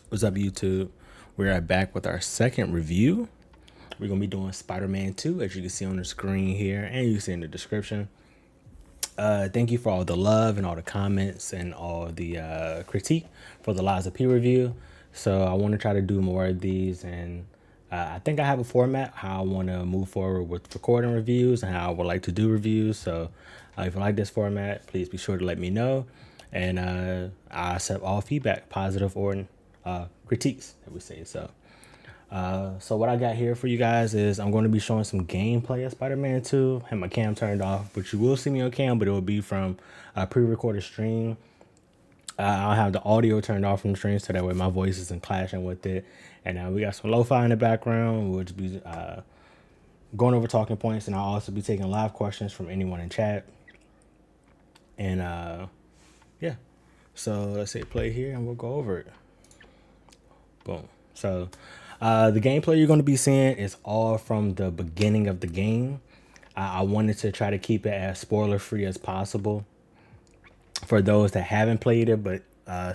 What's up, YouTube? We're back with our second review. We're going to be doing Spider-Man 2, as you can see on the screen here, and you can see in the description. Thank you for all the love and all the comments and all the critique for the Lies of P review. So I want to try to do more of these, and I think I have a format how I want to move forward with recording reviews and how I would like to do reviews. So if you like this format, please be sure to let me know, and I accept all feedback, positive or critiques that we say. So what I got here for you guys is I'm going to be showing some gameplay of Spider-Man 2. I have my cam turned off, but you will see me on cam, but it will be from a pre-recorded stream. I'll have the audio turned off from the stream so that way my voice isn't clashing with it. And we got some lo-fi in the background. We'll just be going over talking points, and I'll also be taking live questions from anyone in chat. And yeah, so let's say play here and we'll go over it. Boom. So the gameplay you're going to be seeing is all from the beginning of the game. I wanted to try to keep it as spoiler free as possible for those that haven't played it but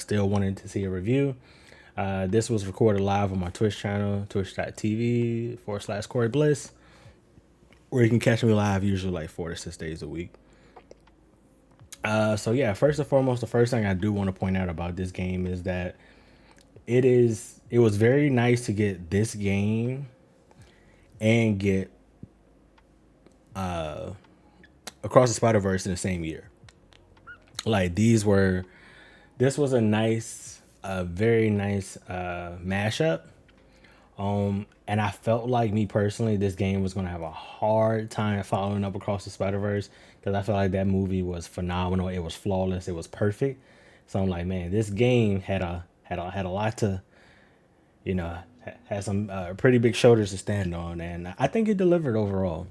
still wanted to see a review. This was recorded live on my Twitch channel, twitch.tv/Corey Bliss, where you can catch me live usually like 4 to 6 days a week. So yeah, first and foremost, the first thing I do want to point out about this game is that it was very nice to get this game and get Across the Spider-Verse in the same year. Like this was a nice, very nice mashup. And I felt like, me personally, this game was gonna have a hard time following up Across the Spider-Verse because I felt like that movie was phenomenal. It was flawless. It was perfect. So I'm like, man, this game had a lot to, had some pretty big shoulders to stand on, and I think it delivered overall.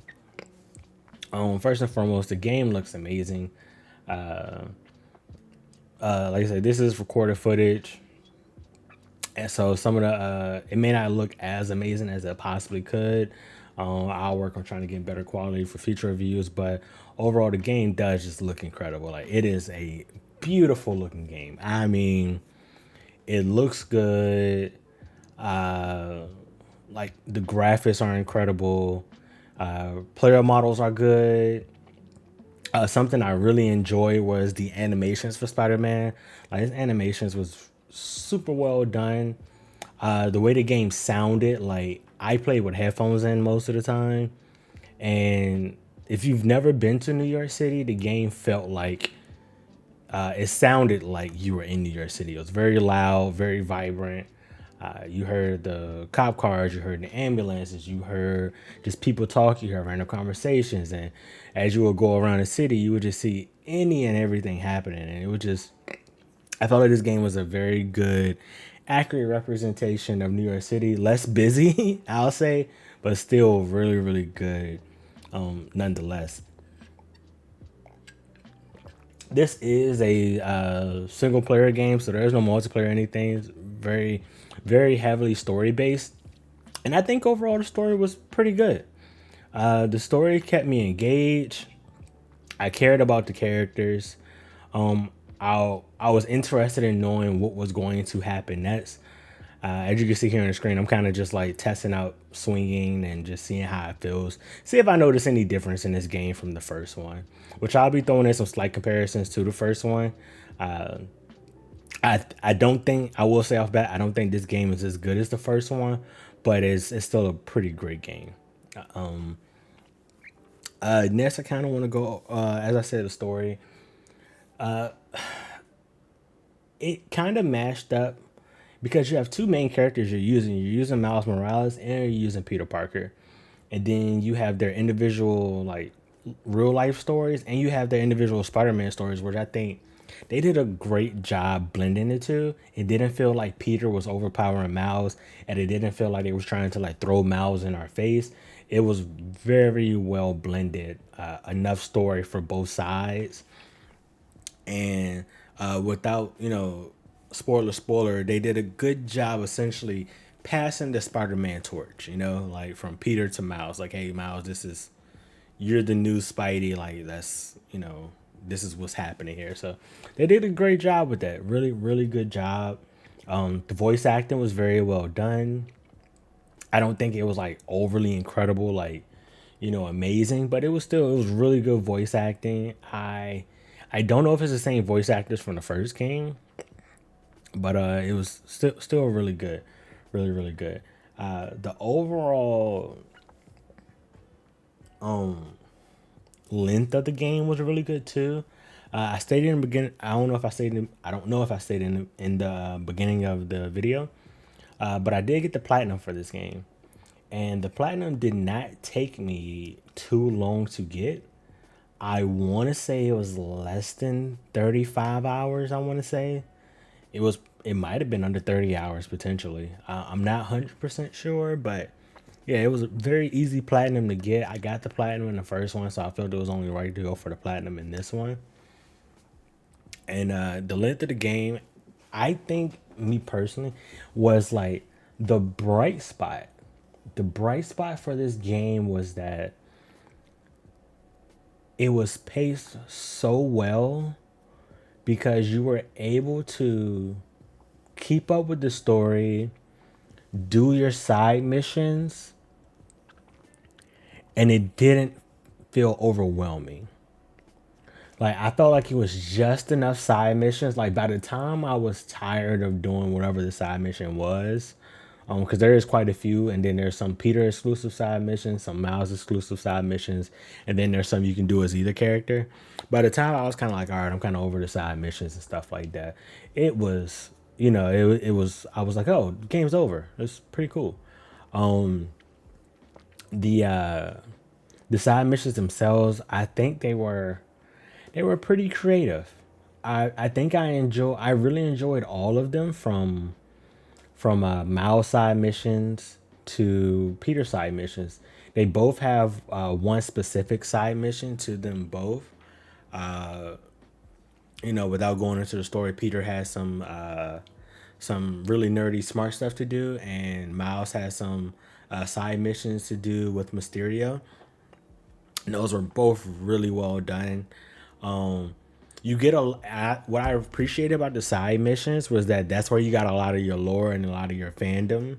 First and foremost, the game looks amazing. Like I said, this is recorded footage, and so some of the it may not look as amazing as it possibly could. I'll work on trying to get better quality for future reviews, but overall, the game does just look incredible. Like, it is a beautiful looking game. I mean, it looks good. Like, the graphics are incredible. Player models are good. Something I really enjoyed was the animations for Spider-Man. Like, his animations was super well done. The way the game sounded, like, I played with headphones in most of the time, and if you've never been to New York City, the game felt like it sounded like you were in New York City. It was very loud, very vibrant. You heard the cop cars, you heard the ambulances, you heard just people talking, you heard random conversations. And as you would go around the city, you would just see any and everything happening. And it would just, I felt like this game was a very good, accurate representation of New York City. Less busy, I'll say, but still really, really good nonetheless. This is a single player game, so there's no multiplayer or anything. It's very, very heavily story based, and I think overall the story was pretty good. The story kept me engaged. I cared about the characters. I was interested in knowing what was going to happen next. As you can see here on the screen, I'm kind of just like testing out swinging and just seeing how it feels. See if I notice any difference in this game from the first one, which I'll be throwing in some slight comparisons to the first one. I don't think, I will say off bat, I don't think this game is as good as the first one, but it's still a pretty great game. Next, I kind of want to go, as I said, the story. It kind of mashed up because you have two main characters you're using. You're using Miles Morales and you're using Peter Parker. And then you have their individual, like, real life stories, and you have their individual Spider-Man stories, which I think they did a great job blending the two. It didn't feel like Peter was overpowering Miles, and it didn't feel like they was trying to like throw Miles in our face. It was very well blended, enough story for both sides, and without, spoiler, they did a good job essentially passing the Spider-Man torch, like from Peter to Miles. Like, hey, Miles, you're the new Spidey. Like, this is what's happening here. So they did a great job with that. Really, really good job. The voice acting was very well done. I don't think it was like overly incredible, like, amazing, but it was really good voice acting. I don't know if it's the same voice actors from the first game, but it was still really good, really really good. The overall length of the game was really good too. I stated in the beginning. I don't know if I stated. I don't know if I stated in the beginning of the video, but I did get the platinum for this game, and the platinum did not take me too long to get. I want to say it was less than 35 hours. I want to say it was. It might have been under 30 hours potentially. I'm not 100% sure, but yeah, it was a very easy platinum to get. I got the platinum in the first one, so I felt it was only right to go for the platinum in this one. And the length of the game, I think, me personally, was like the bright spot. The bright spot for this game was that it was paced so well because you were able to keep up with the story, do your side missions, and it didn't feel overwhelming. Like I felt like it was just enough side missions. Like by the time I was tired of doing whatever the side mission was, because there is quite a few, and then there's some Peter exclusive side missions, some Miles exclusive side missions, and then there's some you can do as either character. By the time I was kind of like, all right, I'm kind of over the side missions and stuff like that. It was, it was. I was like, oh, the game's over. It's pretty cool. The uh, the side missions themselves, I think they were pretty creative. I think I really enjoyed all of them from Miles side missions to Peter side missions. They both have one specific side mission to them both. Without going into the story, Peter has some really nerdy smart stuff to do, and Miles has some side missions to do with Mysterio. And those were both really well done. Um, you get what I appreciated about the side missions was that that's where you got a lot of your lore and a lot of your fandom.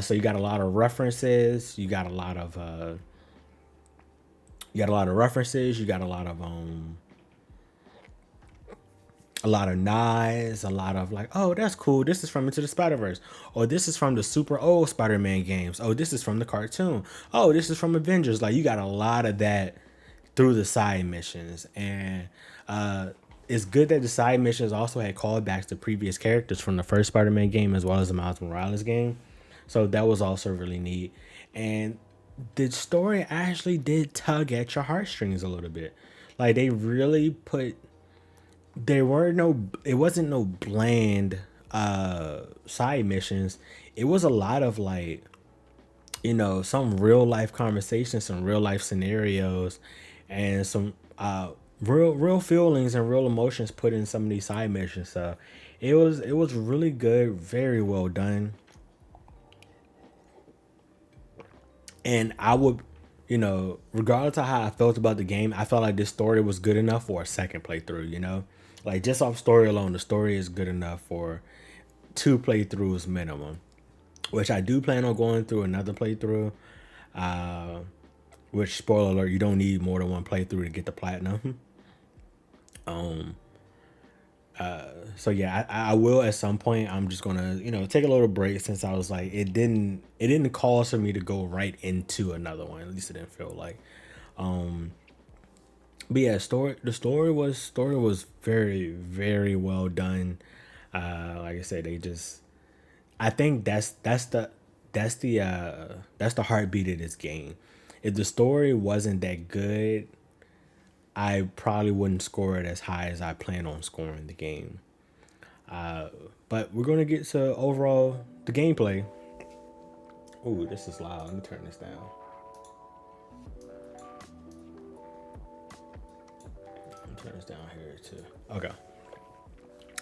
So you got a lot of references. You got a lot of references. You got a lot of nods, a lot of like, oh, that's cool. This is from Into the Spider Verse, or this is from the super old Spider-Man games. Oh, this is from the cartoon. Oh, this is from Avengers. Like you got a lot of that through the side missions, and it's good that the side missions also had callbacks to previous characters from the first Spider-Man game as well as the Miles Morales game. So that was also really neat, and the story actually did tug at your heartstrings a little bit. Like they really put it wasn't no bland side missions. It was a lot of like, some real life conversations, some real life scenarios, and some real feelings and real emotions put in some of these side missions. So it was really good, very well done. And I would, regardless of how I felt about the game, I felt like this story was good enough for a second playthrough. Like just off story alone, the story is good enough for two playthroughs minimum. Which I do plan on going through another playthrough. Uh, which, spoiler alert, you don't need more than one playthrough to get the platinum. So yeah, I will at some point. I'm just gonna take a little break since I was like it didn't cause for me to go right into another one. At least it didn't feel like. But yeah, story was very very well done. Like I said, I think that's the heartbeat of this game. If the story wasn't that good, I probably wouldn't score it as high as I plan on scoring the game. But we're gonna get to overall the gameplay. Ooh, this is loud. Let me turn this down. Let me turn this down here too. Okay.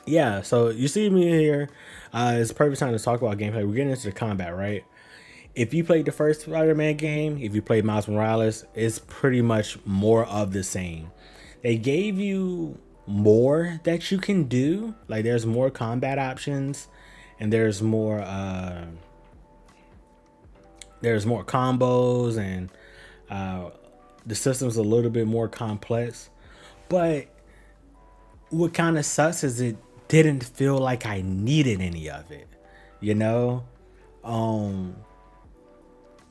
Yeah, so you see me here. It's a perfect time to talk about gameplay. We're getting into the combat, right? If you played the first Spider-Man game, if you played Miles Morales, it's pretty much more of the same. They gave you more that you can do. Like there's more combat options, and there's more combos, and uh, the system's a little bit more complex. But what kind of sucks is it didn't feel like I needed any of it. You know, um,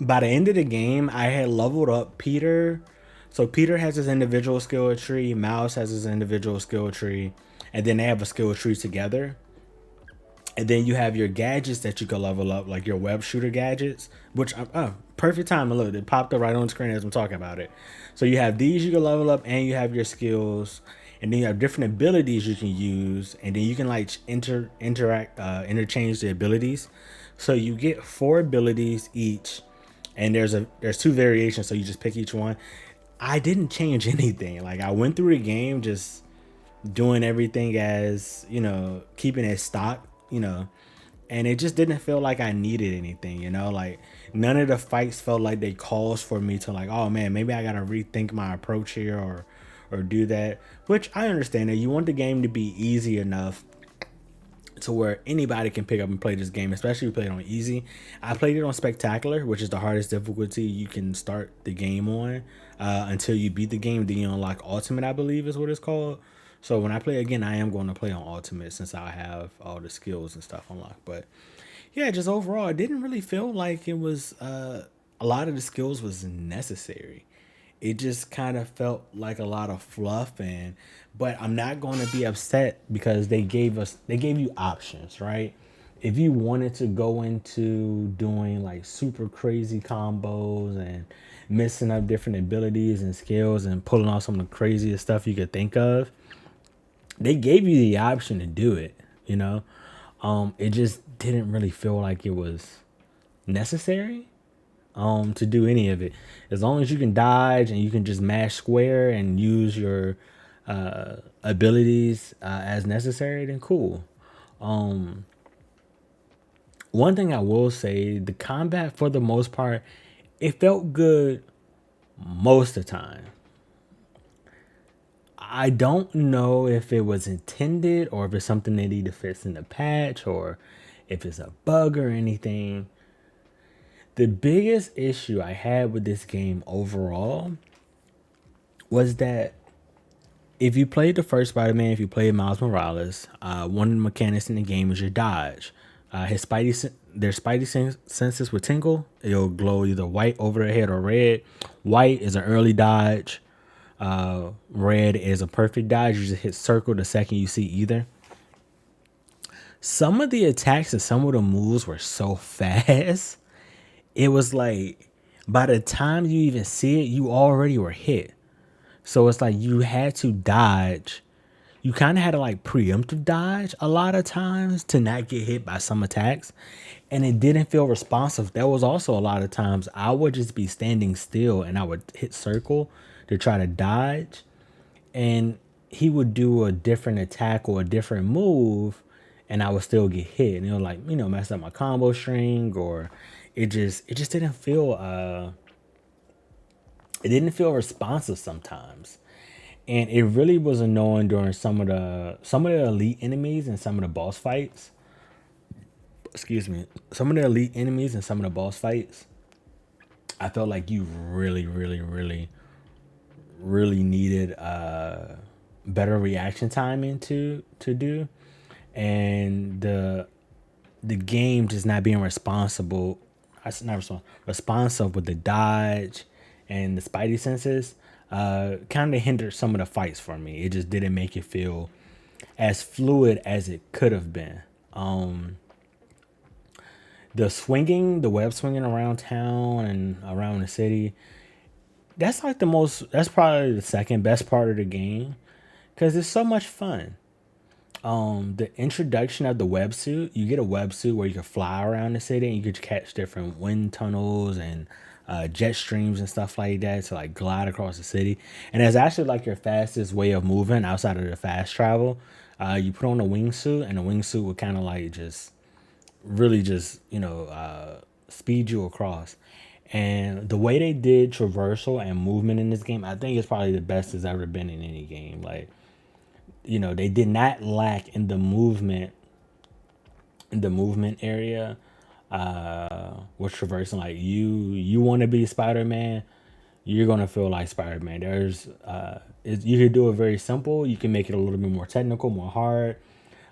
by the end of the game, I had leveled up Peter. So Peter has his individual skill tree, Mouse has his individual skill tree, and then they have a skill tree together. And then you have your gadgets that you can level up, like your web shooter gadgets, which perfect time to look. It popped up right on the screen as I'm talking about it. So you have these you can level up, and you have your skills, and then you have different abilities you can use, and then you can like interchange the abilities. So you get 4 abilities each, and there's 2 variations. So you just pick each one. I didn't change anything. Like I went through the game just doing everything as keeping it stock, and it just didn't feel like I needed anything, like none of the fights felt like they calls for me to like, oh man, maybe I gotta rethink my approach here, or do that. Which I understand that you want the game to be easy enough to where anybody can pick up and play this game, especially if you play it on easy. I played it on spectacular, which is the hardest difficulty you can start the game on, until you beat the game. Then you unlock ultimate, I believe is what it's called. So when I play again, I am going to play on ultimate since I have all the skills and stuff unlocked. But yeah, just overall, it didn't really feel like it was a lot of the skills was necessary. It just kind of felt like a lot of fluff, and but I'm not going to be upset because they gave you options, right? If you wanted to go into doing like super crazy combos and mixing up different abilities and skills and pulling off some of the craziest stuff you could think of, they gave you the option to do it, you know. It just didn't really feel like it was necessary to do any of it. As long as you can dodge and you can just mash square and use your abilities as necessary, then cool. Um, One thing I will say, the combat for the most part, it felt good most of the time. I don't know if it was intended or if it's something they need to fix in the patch or if it's a bug or anything. The biggest issue I had with this game overall was that if you played the first Spider-Man, if you played Miles Morales, one of the mechanics in the game is your dodge. Their senses would tingle. It'll glow either white over their head or red. White is an early dodge. Red is a perfect dodge. You just hit circle the second you see either. Some of the attacks and some of the moves were so fast. It was like by the time you even see it, you already were hit. So it's like you had to dodge. You kind of had to like preemptive dodge a lot of times to not get hit by some attacks. And it didn't feel responsive. There was also a lot of times I would just be standing still and I would hit circle to try to dodge. And he would do a different attack or a different move and I would still get hit. And it would like, mess up my combo string, or it just didn't feel responsive sometimes. And it really was annoying during some of the elite enemies and some of the boss fights. Excuse me. Some of the elite enemies and some of the boss fights, I felt like you really, really, really, really needed better reaction timing to do. And the game just not being responsible. I said not responsive with the dodge and the spidey senses. Kind of hindered some of the fights for me. It just didn't make it feel as fluid as it could have been. The web swinging around town and around the city, that's probably the second best part of the game because it's so much fun. The introduction of the websuit, you get a websuit where you can fly around the city and you can catch different wind tunnels and jet streams and stuff like that to like glide across the city. And it's actually like your fastest way of moving outside of the fast travel. You put on a wingsuit, and the wingsuit would kind of like just really just speed you across. And the way they did traversal and movement in this game, I think it's probably the best it's ever been in any game. Like, they did not lack in the movement the movement area, with traversing. Like you want to be Spider-Man, you're gonna feel like Spider-Man. You can do it very simple. You can make it a little bit more technical, more hard.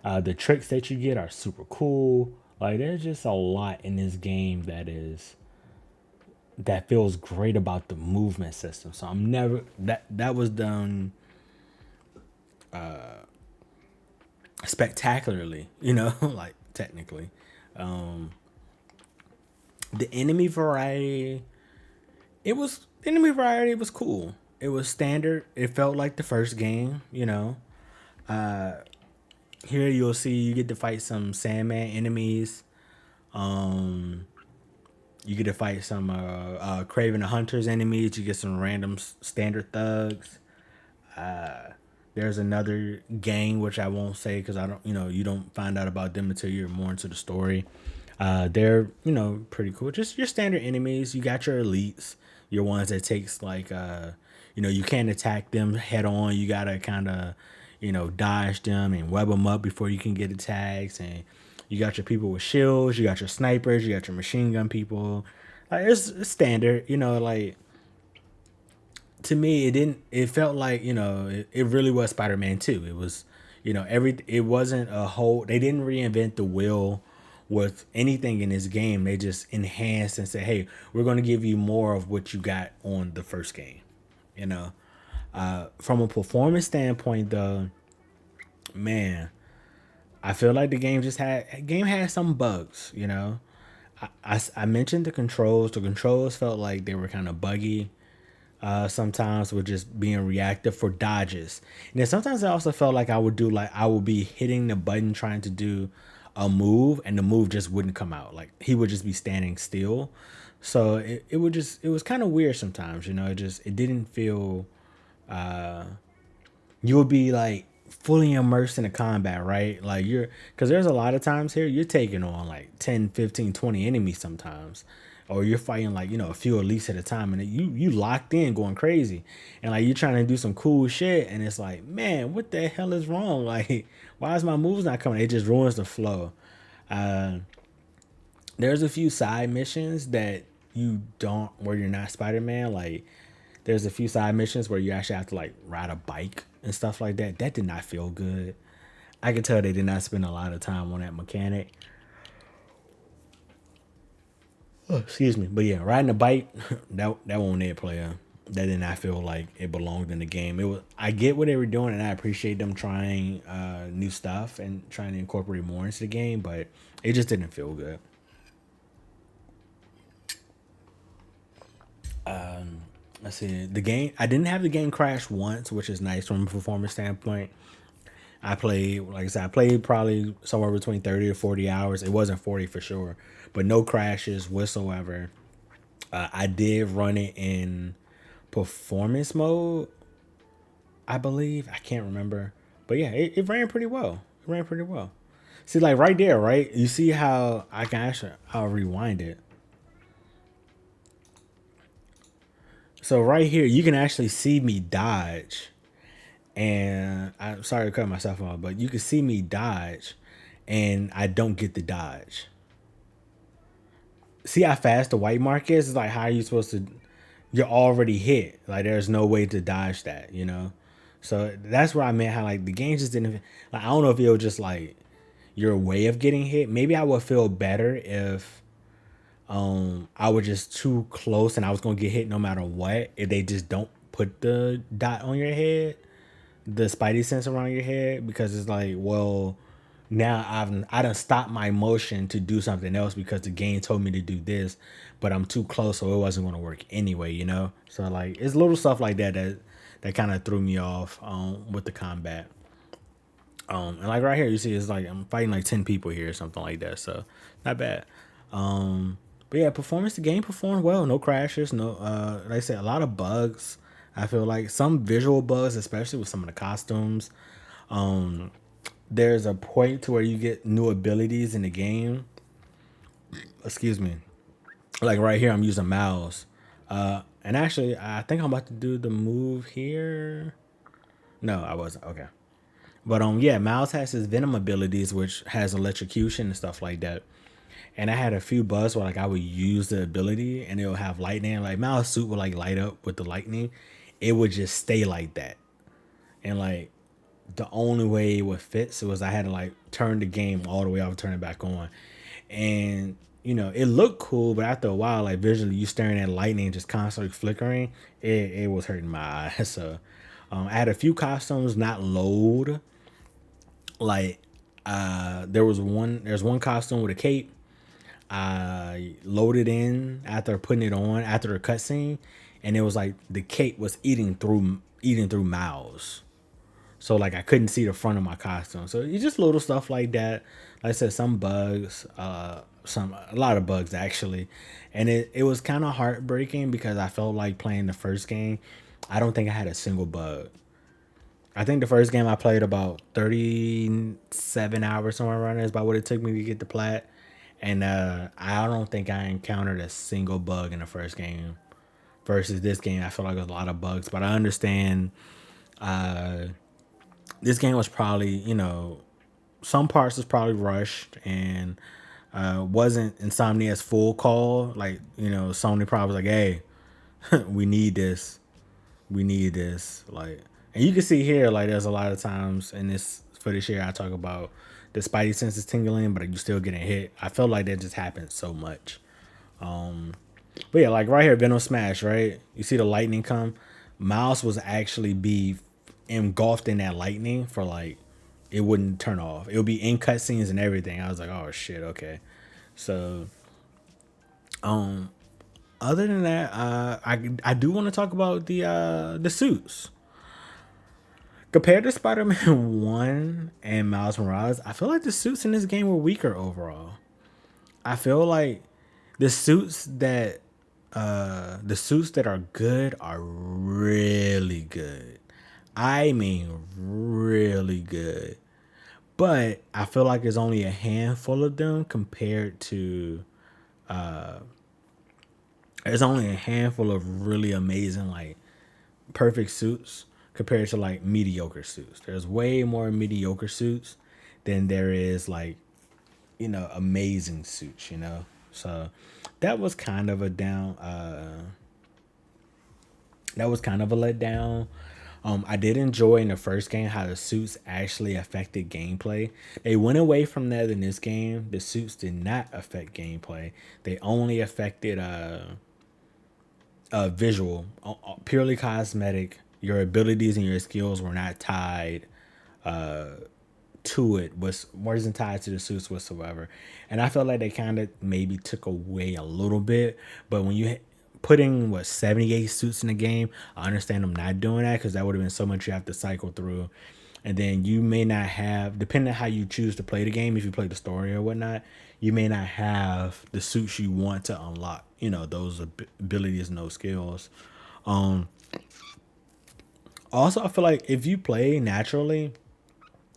The tricks that you get are super cool. Like there's just a lot in this game that feels great about the movement system. So I'm never that was done spectacularly, like technically. The enemy variety was cool. It was standard. It felt like the first game. Here you'll see you get to fight some Sandman enemies. Um, you get to fight some Craven the Hunter's enemies. You get some random standard thugs. There's another gang which I won't say because I don't, you don't find out about them until you're more into the story. They're pretty cool. Just your standard enemies. You got your elites, your ones that takes like you can't attack them head on. You gotta kind of dodge them and web them up before you can get attacks. And you got your people with shields. You got your snipers. You got your machine gun people. Like it's standard. Like to me it felt like it really was Spider-Man 2. It was it wasn't a whole, they didn't reinvent the wheel with anything in this game. They just enhanced and said, hey, we're going to give you more of what you got on the first game. you know from a performance standpoint though, man, I feel like the game had some bugs. I mentioned the controls felt like they were kind of buggy. Sometimes with just being reactive for dodges. And then sometimes I also felt like I would be hitting the button trying to do a move and the move just wouldn't come out. Like he would just be standing still. So it was kind of weird sometimes, it didn't feel you would be like fully immersed in the combat, right? Like because there's a lot of times here you're taking on like 10, 15, 20 enemies sometimes. Or you're fighting like, a few elites at a time and you locked in going crazy. And like you're trying to do some cool shit and it's like, man, what the hell is wrong? Like, why is my moves not coming? It just ruins the flow. Uh, there's a few side missions that where you're not Spider-Man. Like there's a few side missions where you actually have to like ride a bike and stuff like that. That did not feel good. I could tell they did not spend a lot of time on that mechanic. Oh, excuse me. But yeah, riding a bike, that wasn't it, player. That did not feel like it belonged in the game. It was. I get what they were doing, and I appreciate them trying new stuff and trying to incorporate more into the game, but it just didn't feel good. Let's see. The game. I didn't have the game crash once, which is nice from a performance standpoint. Like I said, I played probably somewhere between 30 to 40 hours. It wasn't 40 for sure, but no crashes whatsoever. I did run it in performance mode, I believe. I can't remember. But yeah, it ran pretty well. It ran pretty well. See, like right there, right? You see how I can actually, I'll rewind it. So right here, you can actually see me dodge. And I'm sorry to cut myself off, but you can see me dodge and I don't get the dodge. See how fast the white mark is? It's like, how are you supposed to? You're already hit. Like there's no way to dodge that. So that's where I meant how like the game just didn't. Like I don't know if it was just like your way of getting hit. Maybe I would feel better if I was just too close and I was gonna get hit no matter what. If they just don't put the dot on your head, the spidey sense around your head, because it's like, well, now I done stopped my motion to do something else because the game told me to do this, but I'm too close, so it wasn't going to work anyway. So like it's little stuff like that kind of threw me off with the combat. And like right here, you see, it's like I'm fighting like 10 people here or something like that, so not bad. But yeah, performance. The game performed well. No crashes. No, like I said, a lot of bugs. I feel like some visual bugs, especially with some of the costumes. There's a point to where you get new abilities in the game. Excuse me. Like right here, I'm using mouse. And actually, I think I'm about to do the move here. No, I wasn't. Okay. But yeah, Miles has his Venom abilities, which has electrocution and stuff like that. And I had a few bugs where like I would use the ability and it would have lightning. Like Miles' suit would like light up with the lightning. It would just stay like that. And like the only way it would fit so was I had to like turn the game all the way off and turn it back on. And it looked cool, but after a while, like visually you staring at lightning just constantly flickering, it was hurting my eyes. So I had a few costumes not load. Like there's one costume with a cape. I loaded in after putting it on after the cutscene, and it was like the cape was eating through mouths. So like I couldn't see the front of my costume. So it's just little stuff like that. Like I said, some bugs, a lot of bugs actually, and it was kind of heartbreaking because I felt like playing the first game. I don't think I had a single bug. I think the first game I played about 37 hours somewhere around there is about what it took me to get the plat. And I don't think I encountered a single bug in the first game. Versus this game, I feel like there's a lot of bugs. But I understand uh, this game was probably, some parts was probably rushed and wasn't Insomnia's full call. Like, Sony probably was like, hey, we need this. We need this. Like, and you can see here, like, there's a lot of times in this footage here, I talk about the spidey senses tingling, but you still getting hit. I felt like that just happened so much. But yeah, like right here, Venom Smash, right? You see the lightning come. Mouse was actually be engulfed in that lightning for like it wouldn't turn off. It would be in cutscenes and everything. I was like, oh shit, okay. So, other than that, I do want to talk about the suits. Compared to Spider-Man 1 and Miles Morales, I feel like the suits in this game were weaker overall. I feel like the suits that the suits that are good are really good. I mean really good. But I feel like there's only a handful of them compared to there's only a handful of really amazing like perfect suits compared to like mediocre suits. There's way more mediocre suits than there is like amazing suits. So that was kind of a down that was kind of a letdown. I did enjoy in the first game how the suits actually affected gameplay. They went away from that in this game. The suits did not affect gameplay. They only affected visual, purely cosmetic. Your abilities and your skills were not tied to it, wasn't tied to the suits whatsoever. And I felt like they kind of maybe took away a little bit. But when you putting 78 suits in the game, I understand them not doing that because that would have been so much you have to cycle through. And then you may not have, depending on how you choose to play the game, if you play the story or whatnot, you may not have the suits you want to unlock, those abilities and those skills. Um, Also, I feel like if you play naturally,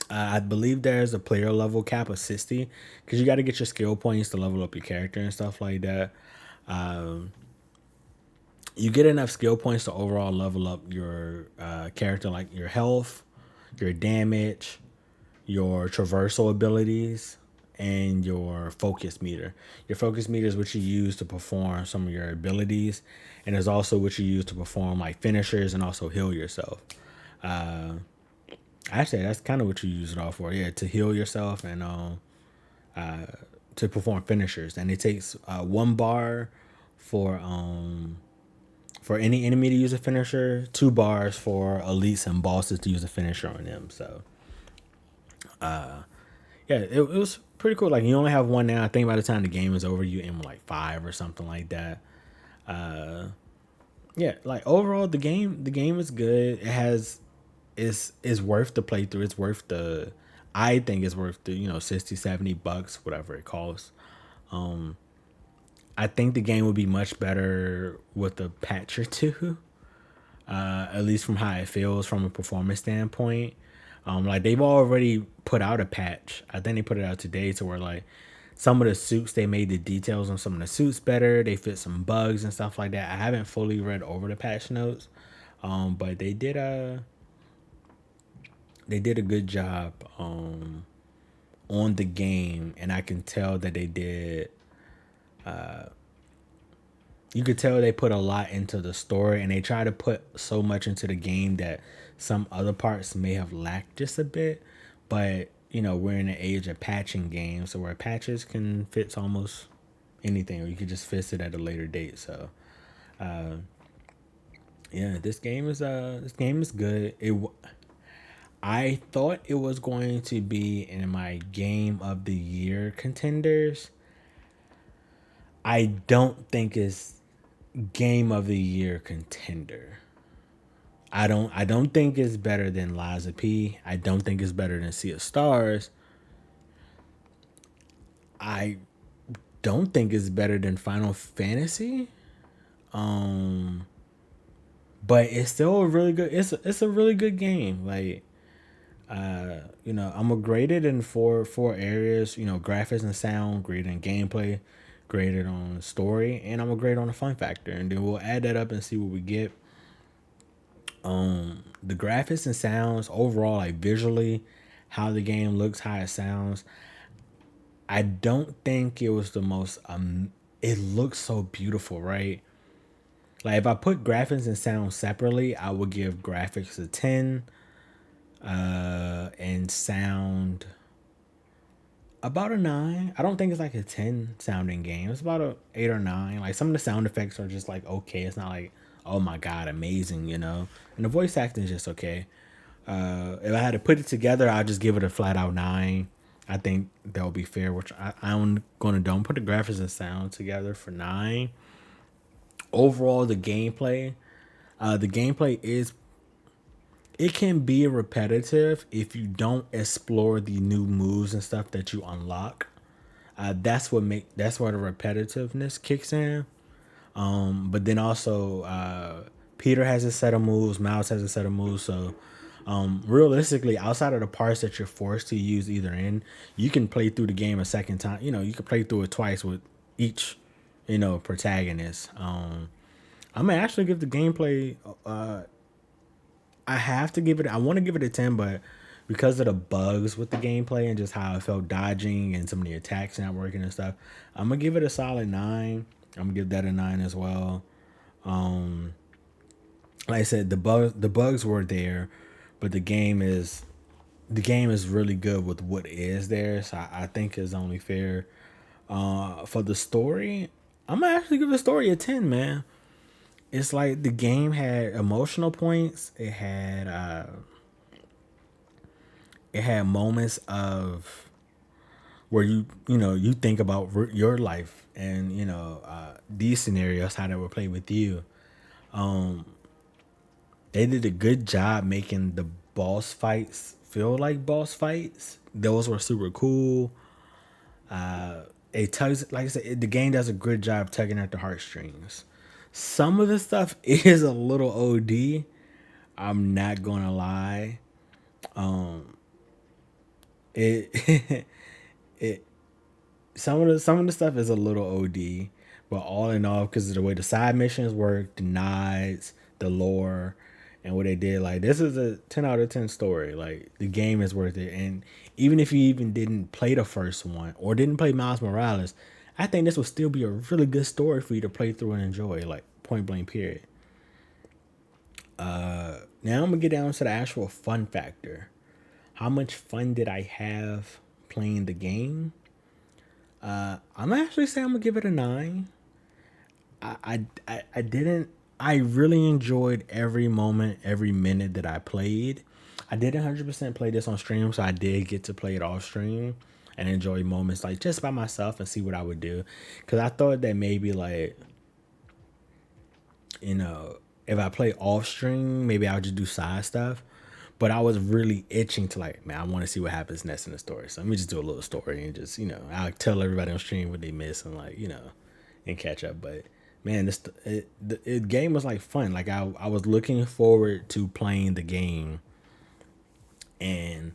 I believe there's a player level cap of 60 because you got to get your skill points to level up your character and stuff like that. Um, you get enough skill points to overall level up your character, like your health, your damage, your traversal abilities, and your focus meter. Your focus meter is what you use to perform some of your abilities, and is also what you use to perform like finishers and also heal yourself. Uh, Actually, that's kind of what you use it all for. Yeah, to heal yourself and to perform finishers. And it takes 1 bar for any enemy to use a finisher, 2 bars for elites and bosses to use a finisher on them. So yeah, it was pretty cool. Like you only have one now. I think by the time the game is over, you aim like 5 or something like that. Yeah, like overall the game is good. It has is worth the playthrough. It's worth the I think it's worth the 60 $70 whatever it costs. I think the game would be much better with a patch or two, at least from how it feels from a performance standpoint. Like they've already put out a patch. I think they put it out today to where like some of the suits they made the details on some of the suits better. They fit some bugs and stuff like that. I haven't fully read over the patch notes, but they did they did a good job on the game, and I can tell that they did. You could tell they put a lot into the story, and they try to put so much into the game that some other parts may have lacked just a bit. But we're in an age of patching games, so where patches can fix almost anything, or you could just fix it at a later date. So, yeah, this game is good. I thought it was going to be in my game of the year contenders. I don't think it's game of the year contender. I don't think it's better than Liza P. I don't think it's better than Sea of Stars. I don't think it's better than Final Fantasy. But it's still a really good. It's a really good game. Like I'm gonna grade it in four areas. Graphics and sound, graded in gameplay, graded on story, and I'm gonna grade on the fun factor, and then we'll add that up and see what we get. The graphics and sounds overall, like visually, how the game looks, how it sounds. I don't think it was the most. It looks so beautiful, right? Like if I put graphics and sound separately, I would give graphics a 10, and sound about a 9. I don't think it's like a 10 sounding game. It's about a 8 or 9. Like some of the sound effects are just like okay. It's not like oh my god amazing. And the voice acting is just okay. If I had to put it together, I'd just give it a flat out 9. I think that would be fair, which I'm gonna do. I'm put the graphics and sound together for 9. Overall, the gameplay is it can be repetitive if you don't explore the new moves and stuff that you unlock. That's where the repetitiveness kicks in. But then also, Peter has a set of moves, Miles has a set of moves. So, realistically, outside of the parts that you're forced to use either in, you can play through the game a second time. You can play through it twice with each, protagonist. I'm gonna actually give the gameplay. I have to give it. I want to give it a 10, but because of the bugs with the gameplay and just how I felt dodging and some of the attacks not working and stuff, I'm gonna give it a solid 9. I'm gonna give that a 9 as well. Like I said, the bugs were there, but the game is really good with what is there. So I think it's only fair. For the story, I'm gonna actually give the story a 10, man. It's like the game had emotional points. It had moments of where you think about your life and these scenarios how they would play with you. They did a good job making the boss fights feel like boss fights. Those were super cool. It tugs, like I said, the game does a good job tugging at the heartstrings. Some of the stuff is a little OD. I'm not gonna lie. It it some of the stuff is a little OD, but all in all, because of the way the side missions work, the nods, the lore, and what they did, like this is a 10 out of 10 story. Like the game is worth it, and even if you even didn't play the first one or didn't play Miles Morales, I think this would still be a really good story for you to play through and enjoy. Like point blank, period. Now I'm gonna get down to the actual fun factor. How much fun did I have playing the game? I'm actually saying I'm gonna give it a 9. I didn't. I really enjoyed every moment, every minute that I played. I didn't 100% play this on stream, so I did get to play it off stream and enjoy moments like just by myself and see what I would do. Cause I thought that maybe like you know if I play off stream, maybe I would just do side stuff. But I was really itching to like, man, I want to see what happens next in the story. So let me just do a little story and just, I'll tell everybody on stream what they miss and like, and catch up. But man, the game was like fun. Like I was looking forward to playing the game, and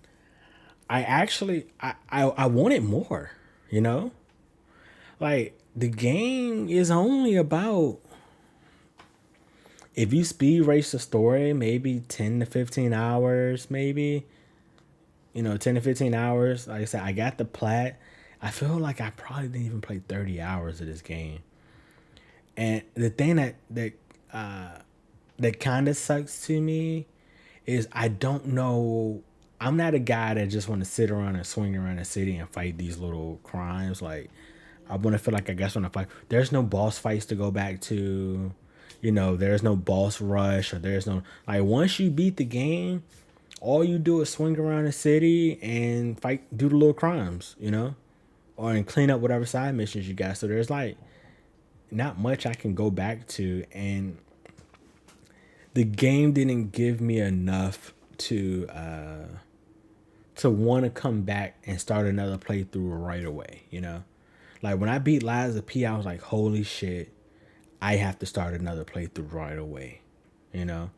I actually I wanted more. You know, like the game is only about if you speed race the story, maybe 10 to 15 hours, maybe. 10 to 15 hours. Like I said, I got the plat. I feel like I probably didn't even play 30 hours of this game. And the thing that kind of sucks to me is I don't know. I'm not a guy that just want to sit around and swing around the city and fight these little crimes. Like, I want to feel like I guess when I fight, there's no boss fights to go back to. There's no boss rush, or there's no, like, once you beat the game, all you do is swing around the city and fight, do the little crimes, or and clean up whatever side missions you got. So there's like not much I can go back to, and the game didn't give me enough to want to come back and start another playthrough right away. Like when I beat Liza P, I was like, holy shit, I have to start another playthrough right away. You know,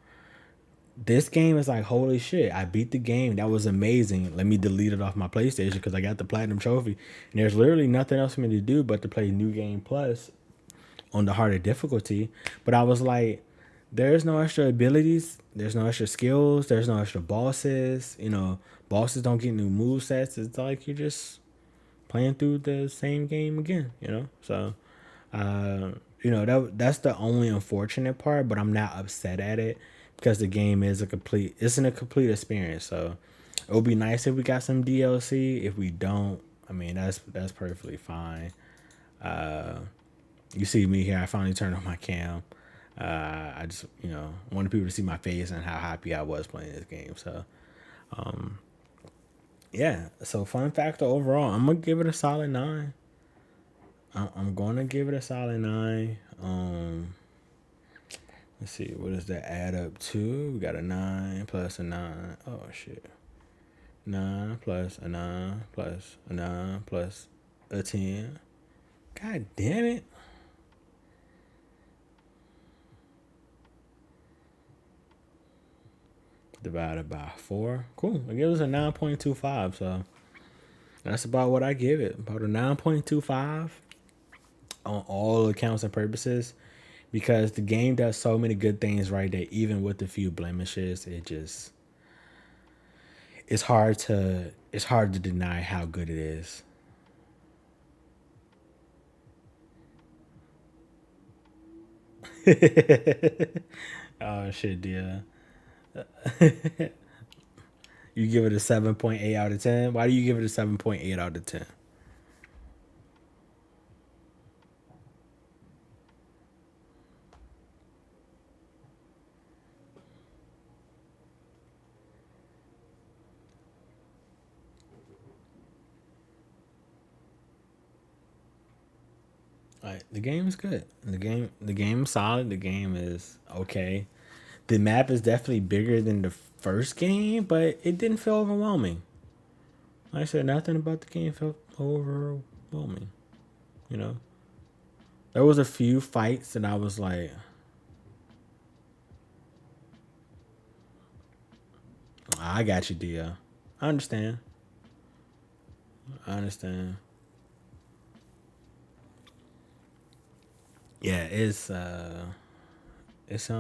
this game is like, holy shit, I beat the game. That was amazing. Let me delete it off my PlayStation because I got the Platinum Trophy. And there's literally nothing else for me to do but to play New Game Plus on the harder difficulty. But I was like, there's no extra abilities. There's no extra skills. There's no extra bosses. Bosses don't get new move sets. It's like you're just playing through the same game again. So, that's the only unfortunate part, but I'm not upset at it because the game isn't a complete experience. So it would be nice if we got some DLC. If we don't, I mean, that's perfectly fine. You see me here. I finally turned on my cam. I just, wanted people to see my face and how happy I was playing this game. So, yeah. So fun factor overall, I'm gonna give it a solid 9. I'm gonna give it a solid 9. Let's see, what does that add up to? We got a 9 plus a 9. Oh shit. 9 plus a 9 plus a 9 plus a 10. God damn it. Divided by 4. Cool. It gives us a 9.25. So that's about what I give it. About a 9.25 on all accounts and purposes. Because the game does so many good things right there, even with a few blemishes, it's hard to deny how good it is. Oh shit, dear. You give it a 7.8 out of 10. Why do you give it a 7.8 out of 10? Like, the game is good. The game is solid. The game is okay. The map is definitely bigger than the first game, but it didn't feel overwhelming. Like I said, nothing about the game felt overwhelming. You know, there was a few fights that I was like, I got you, Dia. I understand. I understand. Yeah, it's it's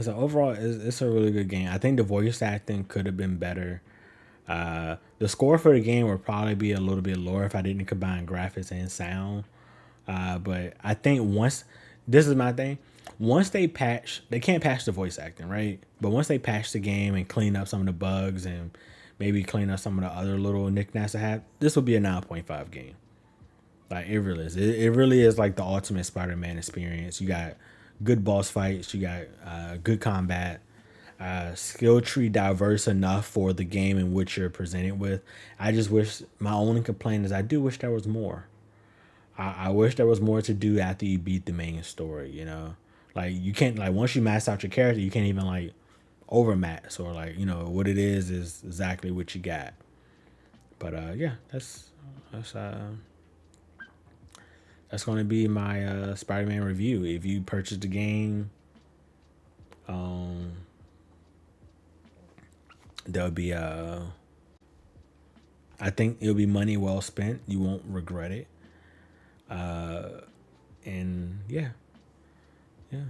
overall it's a really good game. I think the voice acting could have been better. The score for the game would probably be a little bit lower if I didn't combine graphics and sound. But I think once, this is my thing, once they can't patch the voice acting, right? But once they patch the game and clean up some of the bugs and maybe clean up some of the other little knickknacks I have, this will be a 9.5 game. Like, it really is. It really is like the ultimate Spider-Man experience. You got good boss fights. You got good combat. Skill tree diverse enough for the game in which you're presented with. I just wish, my only complaint is I do wish there was more. I wish there was more to do after you beat the main story. Like, you can't, like, once you max out your character, you can't even like overmax, or like, what it is exactly what you got. But yeah, that's uh that's going to be my Spider-Man review. If you purchase the game, um, there'll be I think it'll be money well spent. You won't regret it. And yeah, yeah.